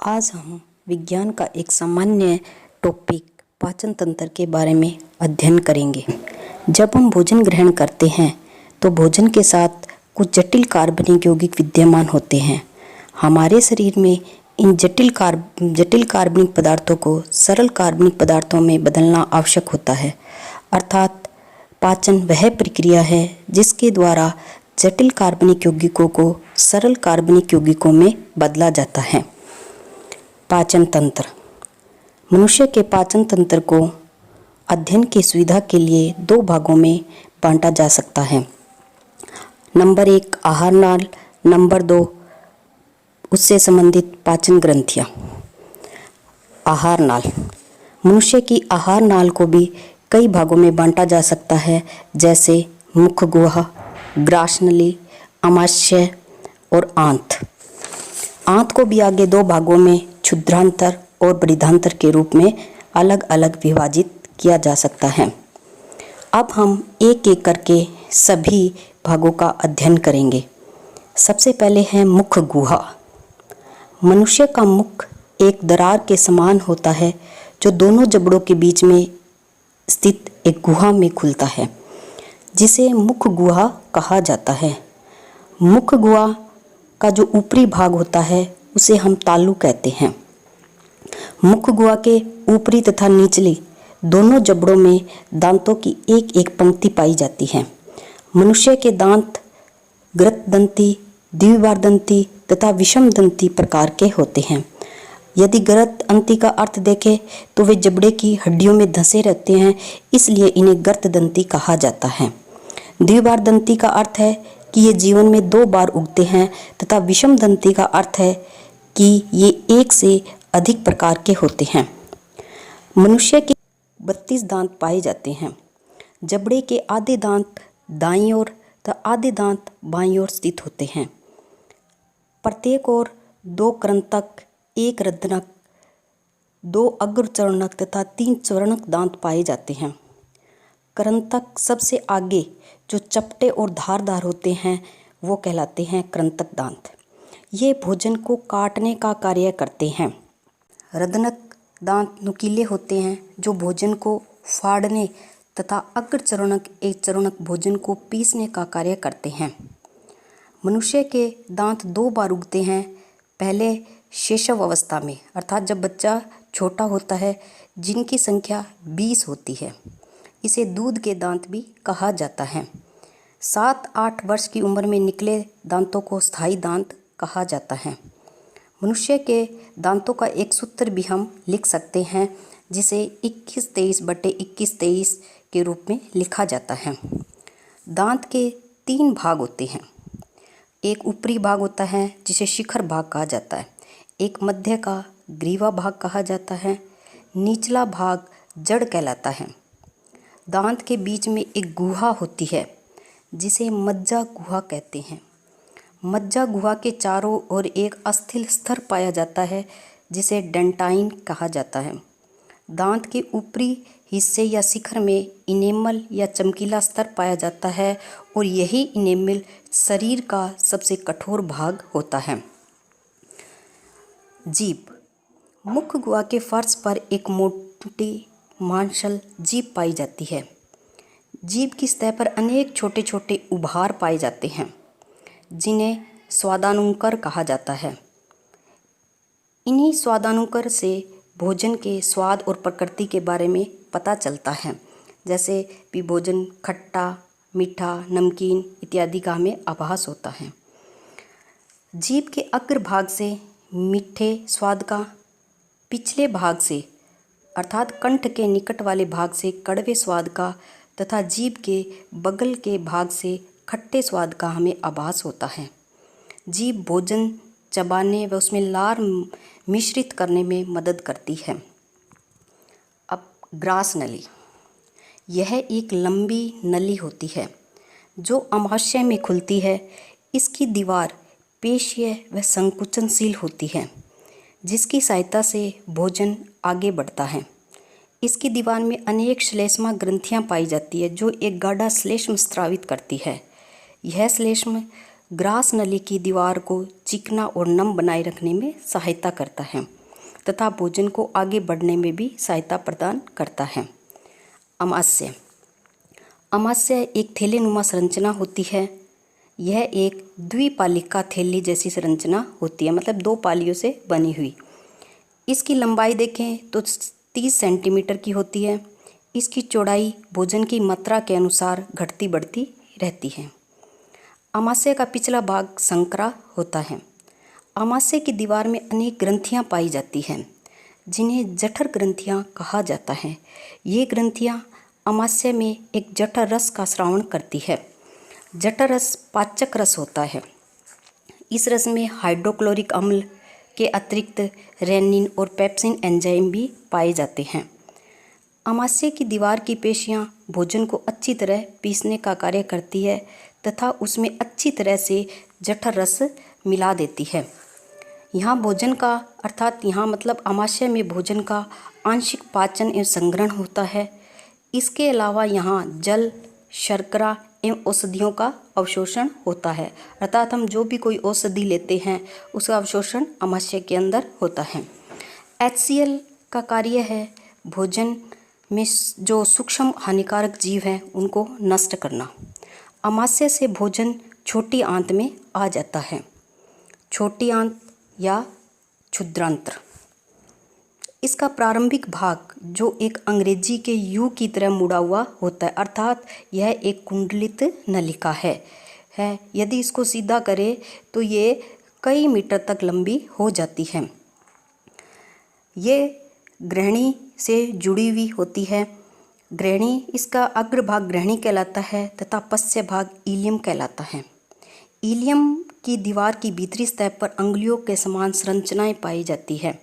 आज हम विज्ञान का एक सामान्य टॉपिक पाचन तंत्र के बारे में अध्ययन करेंगे। जब हम भोजन ग्रहण करते हैं तो भोजन के साथ कुछ जटिल कार्बनिक यौगिक विद्यमान होते हैं। हमारे शरीर में इन जटिल कार्बनिक पदार्थों को सरल कार्बनिक पदार्थों में बदलना आवश्यक होता है। अर्थात पाचन वह प्रक्रिया है जिसके द्वारा जटिल कार्बनिक यौगिकों को सरल कार्बनिक यौगिकों में बदला जाता है। पाचन तंत्र। मनुष्य के पाचन तंत्र को अध्ययन की सुविधा के लिए दो भागों में बांटा जा सकता है। नंबर 1 आहार नाल, नंबर 2 उससे संबंधित पाचन ग्रंथियाँ। आहार नाल। मनुष्य की आहार नाल को भी कई भागों में बांटा जा सकता है, जैसे मुख गुहा, ग्रासनली, आमाशय और आंत। आंत को भी आगे दो भागों में क्षुद्रांतर और बृहदांतर के रूप में अलग अलग विभाजित किया जा सकता है। अब हम एक एक करके सभी भागों का अध्ययन करेंगे। सबसे पहले है मुख गुहा। मनुष्य का मुख एक दरार के समान होता है जो दोनों जबड़ों के बीच में स्थित एक गुहा में खुलता है, जिसे मुख गुहा कहा जाता है। मुख गुहा का जो ऊपरी भाग होता है उसे हम तालू कहते हैं। मुख गुहा के ऊपरी तथा निचली दोनों जबड़ों में दांतों की एक एक पंक्ति पाई जाती है। मनुष्य के दांत ग्रतदंती, द्विबारदंती तथा विषमदंती प्रकार के होते हैं। यदि ग्रतदंती का अर्थ देखें तो वे जबड़े की हड्डियों में धंसे रहते हैं, इसलिए इन्हें ग्रतदंती कहा जाता है। द्विबारदंती का अर्थ है कि ये जीवन में 2 बार उगते हैं तथा विषमदंती का अर्थ है कि ये एक से अधिक प्रकार के होते हैं। मनुष्य के 32 दांत पाए जाते हैं। जबड़े के आधे दांत दाईं ओर तथा आधे दांत बाईं ओर स्थित होते हैं। प्रत्येक ओर 2 कृंतक, 1 रद्नक, 2 अग्रचर्णक तथा 3 चर्णक दांत पाए जाते हैं। कृंतक सबसे आगे जो चपटे और धारदार होते हैं वो कहलाते हैं कृंतक दांत। ये भोजन को काटने का कार्य करते हैं। रद्नक दांत नुकीले होते हैं जो भोजन को फाड़ने तथा अग्रचर्णक एक चर्णक भोजन को पीसने का कार्य करते हैं। मनुष्य के दांत 2 बार उगते हैं। पहले शैशव अवस्था में, अर्थात जब बच्चा छोटा होता है, जिनकी संख्या 20 होती है। इसे दूध के दांत भी कहा जाता है। 7-8 वर्ष की उम्र में निकले दांतों को स्थायी दांत कहा जाता है। मनुष्य के दांतों का एक सूत्र भी हम लिख सकते हैं, जिसे 21-23/21-23 के रूप में लिखा जाता है। दांत के 3 भाग होते हैं। एक ऊपरी भाग होता है जिसे शिखर भाग कहा जाता है। एक मध्य का ग्रीवा भाग कहा जाता है। निचला भाग जड़ कहलाता है। दांत के बीच में एक गुहा होती है जिसे मज्जा गुहा कहते हैं। मज्जा गुहा के चारों ओर एक अस्थिर स्तर पाया जाता है जिसे डेंटाइन कहा जाता है। दांत के ऊपरी हिस्से या शिखर में इनेमल या चमकीला स्तर पाया जाता है और यही इनेमल शरीर का सबसे कठोर भाग होता है। जीभ। मुख गुहा के फर्श पर एक मोटी मांसल जीभ पाई जाती है। जीभ की सतह पर अनेक छोटे छोटे उभार पाए जाते हैं जिन्हें स्वादानुकर कहा जाता है। इन्हीं स्वादानुकर से भोजन के स्वाद और प्रकृति के बारे में पता चलता है, जैसे भी भोजन खट्टा, मीठा, नमकीन इत्यादि का हमें आभास होता है। जीभ के अग्र भाग से मीठे स्वाद का, पिछले भाग से अर्थात कंठ के निकट वाले भाग से कड़वे स्वाद का तथा जीभ के बगल के भाग से खट्टे स्वाद का हमें आभास होता है। जीभ भोजन चबाने व उसमें लार मिश्रित करने में मदद करती है। अब ग्रास नली। यह एक लंबी नली होती है जो आमाशय में खुलती है। इसकी दीवार पेशीय व संकुचनशील होती है, जिसकी सहायता से भोजन आगे बढ़ता है। इसकी दीवार में अनेक श्लेष्मा ग्रंथियां पाई जाती है जो एक गाढ़ा श्लेष्म स्रावित करती है। यह श्लेष्म ग्रास नली की दीवार को चिकना और नम बनाए रखने में सहायता करता है तथा भोजन को आगे बढ़ने में भी सहायता प्रदान करता है। अमाशय। अमाशय एक थैलेनुमा संरचना होती है। यह एक द्विपालिका थैली जैसी संरचना होती है, मतलब 2 पालियों से बनी हुई। इसकी लंबाई देखें तो 30 सेंटीमीटर की होती है। इसकी चौड़ाई भोजन की मात्रा के अनुसार घटती बढ़ती रहती है। अमाशय का पिछला भाग संकरा होता है। अमाशय की दीवार में अनेक ग्रंथियां पाई जाती हैं जिन्हें जठर ग्रंथियां कहा जाता है। ये ग्रंथियां अमाशय में एक जठर रस का स्रावन करती है। जठर रस पाचक रस होता है। इस रस में हाइड्रोक्लोरिक अम्ल के अतिरिक्त रेनिन और पेप्सिन एंजाइम भी पाए जाते हैं। अमाशय की दीवार की पेशियां भोजन को अच्छी तरह पीसने का कार्य करती है तथा उसमें अच्छी तरह से जठर रस मिला देती है। यहाँ भोजन का अर्थात यहाँ मतलब अमाशय में भोजन का आंशिक पाचन एवं संग्रहण होता है। इसके अलावा यहाँ जल, शर्करा एवं औषधियों का अवशोषण होता है, अर्थात हम जो भी कोई औषधि लेते हैं उसका अवशोषण अमाशय के अंदर होता है। HCl का कार्य है भोजन में जो सूक्ष्म हानिकारक जीव हैं उनको नष्ट करना। अमाशय से भोजन छोटी आंत में आ जाता है। छोटी आंत या क्षुद्रांत्र। इसका प्रारंभिक भाग जो एक अंग्रेजी के यू की तरह मुड़ा हुआ होता है, अर्थात यह एक कुंडलित नलिका है। यदि इसको सीधा करें तो ये कई मीटर तक लंबी हो जाती है। ये ग्रहणी से जुड़ी हुई होती है। ग्रहणी, इसका अग्रभाग ग्रहणी कहलाता है तथा पश्च भाग इलियम कहलाता है। इलियम की दीवार की भीतरी सतह पर अंगुलियों के समान संरचनाएं पाई जाती है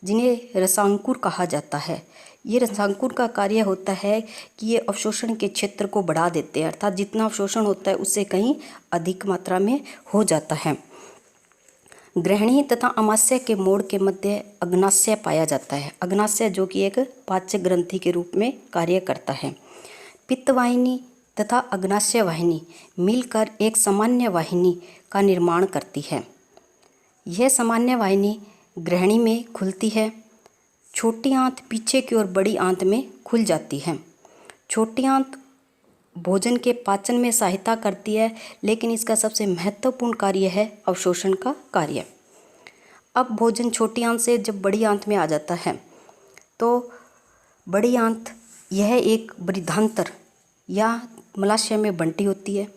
जिन्हें रसांकुर कहा जाता है। ये रसांकुर का कार्य होता है कि ये अवशोषण के क्षेत्र को बढ़ा देते हैं, अर्थात जितना अवशोषण होता है उससे कहीं अधिक मात्रा में हो जाता है। ग्रहणी तथा अमाशय के मोड़ के मध्य अग्नाशय पाया जाता है। अग्नाशय जो कि एक पाचक ग्रंथि के रूप में कार्य करता है। पित्तवाहिनी तथा अग्नाशय वाहिनी मिलकर एक सामान्य वाहिनी का निर्माण करती है। यह सामान्य वाहिनी ग्रहणी में खुलती है। छोटी आंत पीछे की ओर बड़ी आंत में खुल जाती है। छोटी आंत भोजन के पाचन में सहायता करती है, लेकिन इसका सबसे महत्वपूर्ण कार्य है अवशोषण का कार्य। अब भोजन छोटी आंत से जब बड़ी आंत में आ जाता है तो बड़ी आंत यह एक बृहदान्त्र या मलाशय में बंटी होती है।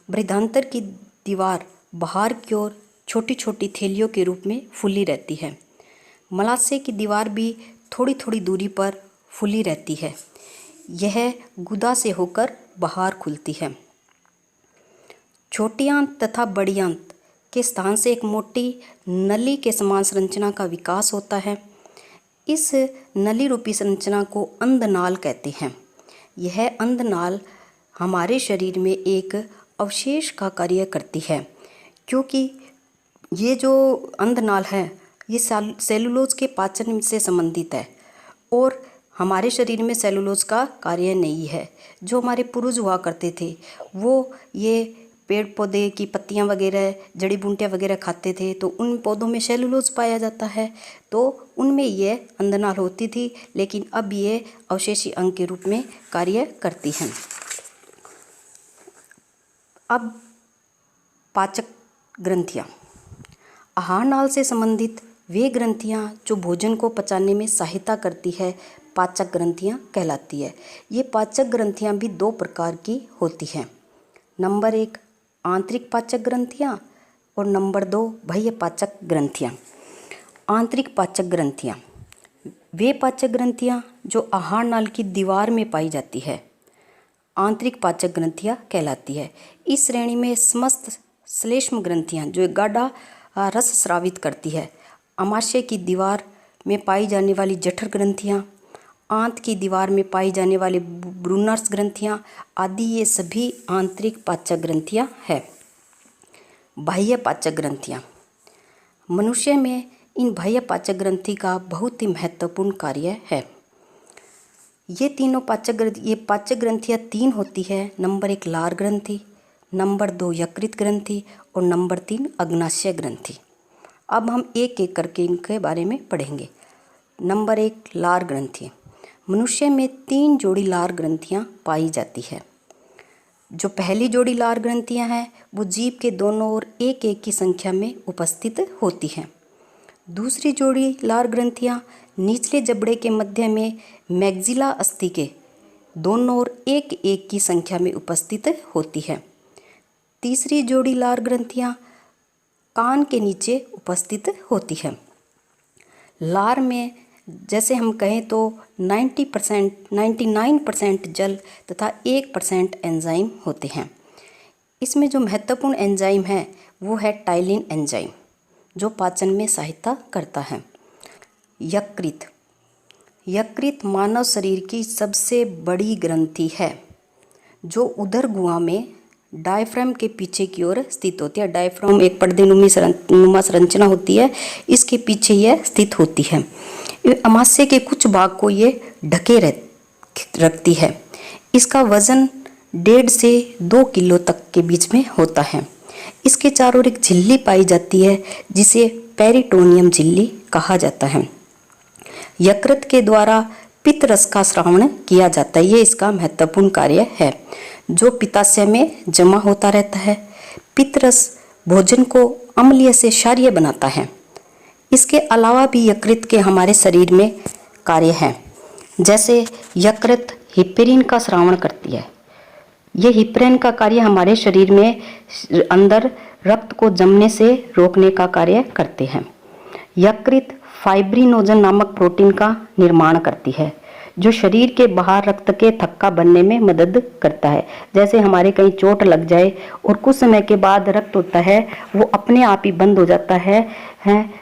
बृहदान्त्र की दीवार बाहर की ओर छोटी छोटी थैलियों के रूप में फूली रहती है। मलाशय की दीवार भी थोड़ी थोड़ी दूरी पर फूली रहती है। यह गुदा से होकर बाहर खुलती है। छोटी आंत तथा बड़ी आंत के स्थान से एक मोटी नली के समान संरचना का विकास होता है। इस नली रूपी संरचना को अंधनाल कहते हैं। यह अंधनाल हमारे शरीर में एक अवशेष का कार्य करती है, क्योंकि ये जो अंधनाल है ये सेलुलोज के पाचन से संबंधित है और हमारे शरीर में सेलुलोज का कार्य नहीं है। जो हमारे पूर्वज हुआ करते थे वो ये पेड़ पौधे की पत्तियां वगैरह, जड़ी बूटियां वगैरह खाते थे, तो उन पौधों में सेलुलोज पाया जाता है, तो उनमें ये अंधनाल होती थी, लेकिन अब ये अवशेषी अंग के रूप में कार्य करती हैं। अब पाचक ग्रंथियाँ। आहार नाल से संबंधित वे ग्रंथियाँ जो भोजन को पचाने में सहायता करती है पाचक ग्रंथियाँ कहलाती है। ये पाचक ग्रंथियाँ भी 2 प्रकार की होती हैं। नंबर 1 आंतरिक पाचक ग्रंथियाँ और नंबर 2 बाह्य पाचक ग्रंथियाँ। आंतरिक पाचक ग्रंथियाँ वे पाचक ग्रंथियाँ जो आहार नाल की दीवार में पाई जाती है, आंतरिक पाचक ग्रंथियाँ कहलाती है। इस श्रेणी में समस्त श्लेष्म ग्रंथियाँ जो गाढ़ा रस स्रावित करती है, अमाशय की दीवार में पाई जाने वाली जठर ग्रंथियाँ, आंत की दीवार में पाई जाने वाली ब्रूनर्स ग्रंथियाँ आदि, ये सभी आंतरिक पाचक ग्रंथियाँ हैं। बाह्य पाचक ग्रंथियाँ। मनुष्य में इन बाह्य पाचक ग्रंथि का बहुत ही महत्वपूर्ण कार्य है। ये पाचक ग्रंथियाँ 3 होती है। नंबर 1 लार ग्रंथि, नंबर 2 यकृत ग्रंथि और नंबर 3 अग्नाशय ग्रंथि। अब हम एक एक करके इनके बारे में पढ़ेंगे। नंबर 1 लार ग्रंथि। मनुष्य में 3 जोड़ी लार ग्रंथियाँ पाई जाती है। जो पहली जोड़ी लार ग्रंथियाँ हैं वो जीभ के दोनों ओर एक एक की संख्या में उपस्थित होती हैं। दूसरी जोड़ी लार ग्रंथियाँ निचले जबड़े के मध्य में मैग्जिला अस्थि के दोनों ओर एक एक की संख्या में उपस्थित होती है। तीसरी जोड़ी लार ग्रंथियाँ कान के नीचे उपस्थित होती है। लार में जैसे हम कहें तो 99% जल तथा 1% एंजाइम होते हैं। इसमें जो महत्वपूर्ण एंजाइम है वो है टाइलिन एंजाइम, जो पाचन में सहायता करता है। यकृत। यकृत मानव शरीर की सबसे बड़ी ग्रंथि है, जो उदर गुहा में डायफ्राम के पीछे की ओर स्थित होती है। डायफ्राम एक पर्देनुमा संरचना होती है, इसके पीछे यह स्थित होती है। अमाशय के कुछ भाग को ये ढके रखती है। इसका वजन 1.5 से 2 किलो तक के बीच में होता है। इसके चारों ओर एक झिल्ली पाई जाती है जिसे पेरिटोनियम झिल्ली कहा जाता है। यकृत के द्वारा पित्त रस का स्रावण किया जाता है, ये इसका महत्वपूर्ण कार्य है, जो पित्ताशय में जमा होता रहता है। पित्त रस भोजन को अम्लीय से क्षारीय बनाता है। इसके अलावा भी यकृत के हमारे शरीर में कार्य हैं, जैसे यकृत हिपेरिन का स्रावण करती है। ये हिपेरिन का कार्य हमारे शरीर में अंदर रक्त को जमने से रोकने का कार्य करते हैं। यकृत फाइब्रिनोजन नामक प्रोटीन का निर्माण करती है, जो शरीर के बाहर रक्त के थक्का बनने में मदद करता है। जैसे हमारे कहीं चोट लग जाए और कुछ समय के बाद रक्त होता है वो अपने आप ही बंद हो जाता है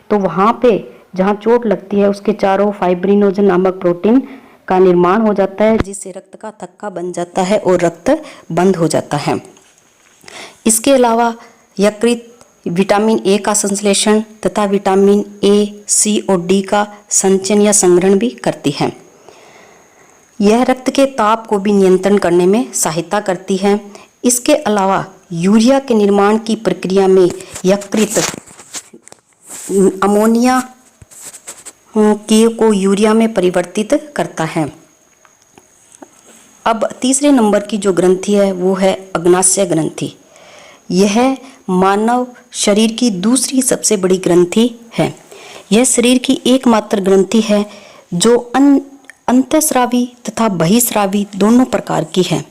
तो वहाँ पे जहाँ चोट लगती है उसके चारों फाइब्रिनोजन नामक प्रोटीन का निर्माण हो जाता है, जिससे रक्त का थक्का बन जाता है और रक्त बंद हो जाता है। इसके अलावा यकृत विटामिन ए का संश्लेषण तथा विटामिन ए, सी और डी का संचयन या संग्रहण भी करती है। यह रक्त के ताप को भी नियंत्रण करने में सहायता करती है। इसके अलावा यूरिया के निर्माण की प्रक्रिया में यकृत अमोनिया को यूरिया में परिवर्तित करता है। अब तीसरे नंबर की जो ग्रंथि है वो है अग्नाशय ग्रंथि। यह मानव शरीर की दूसरी सबसे बड़ी ग्रंथि है। यह शरीर की एकमात्र ग्रंथि है जो अंतःस्रावी तथा बहिःस्रावी दोनों प्रकार की है।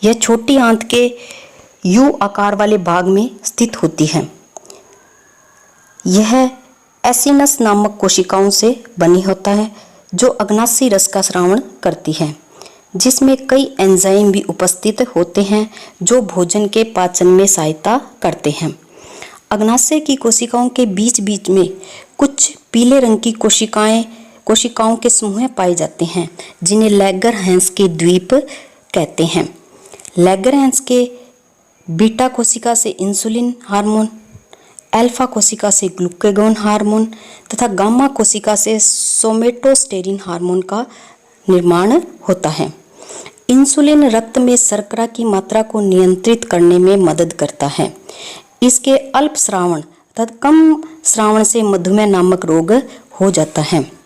यह छोटी आंत के यू आकार वाले भाग में स्थित होती है। यह एसिनस नामक कोशिकाओं से बनी होता है, जो अग्नाशयी रस का स्रावण करती है, जिसमें कई एंजाइम भी उपस्थित होते हैं जो भोजन के पाचन में सहायता करते हैं। अग्नाशय की कोशिकाओं के बीच बीच में कुछ पीले रंग की कोशिकाओं के समूह पाए जाते हैं, जिन्हें लैगरहैंस के द्वीप कहते हैं। लैगरहैंस के बीटा कोशिका से इंसुलिन हार्मोन, अल्फा कोशिका से ग्लूकागोन हार्मोन तथा गामा कोशिका से सोमेटोस्टेरिन हार्मोन का निर्माण होता है। इंसुलिन रक्त में शर्करा की मात्रा को नियंत्रित करने में मदद करता है। इसके अल्प स्रावण तथा कम स्रावण से मधुमेह नामक रोग हो जाता है।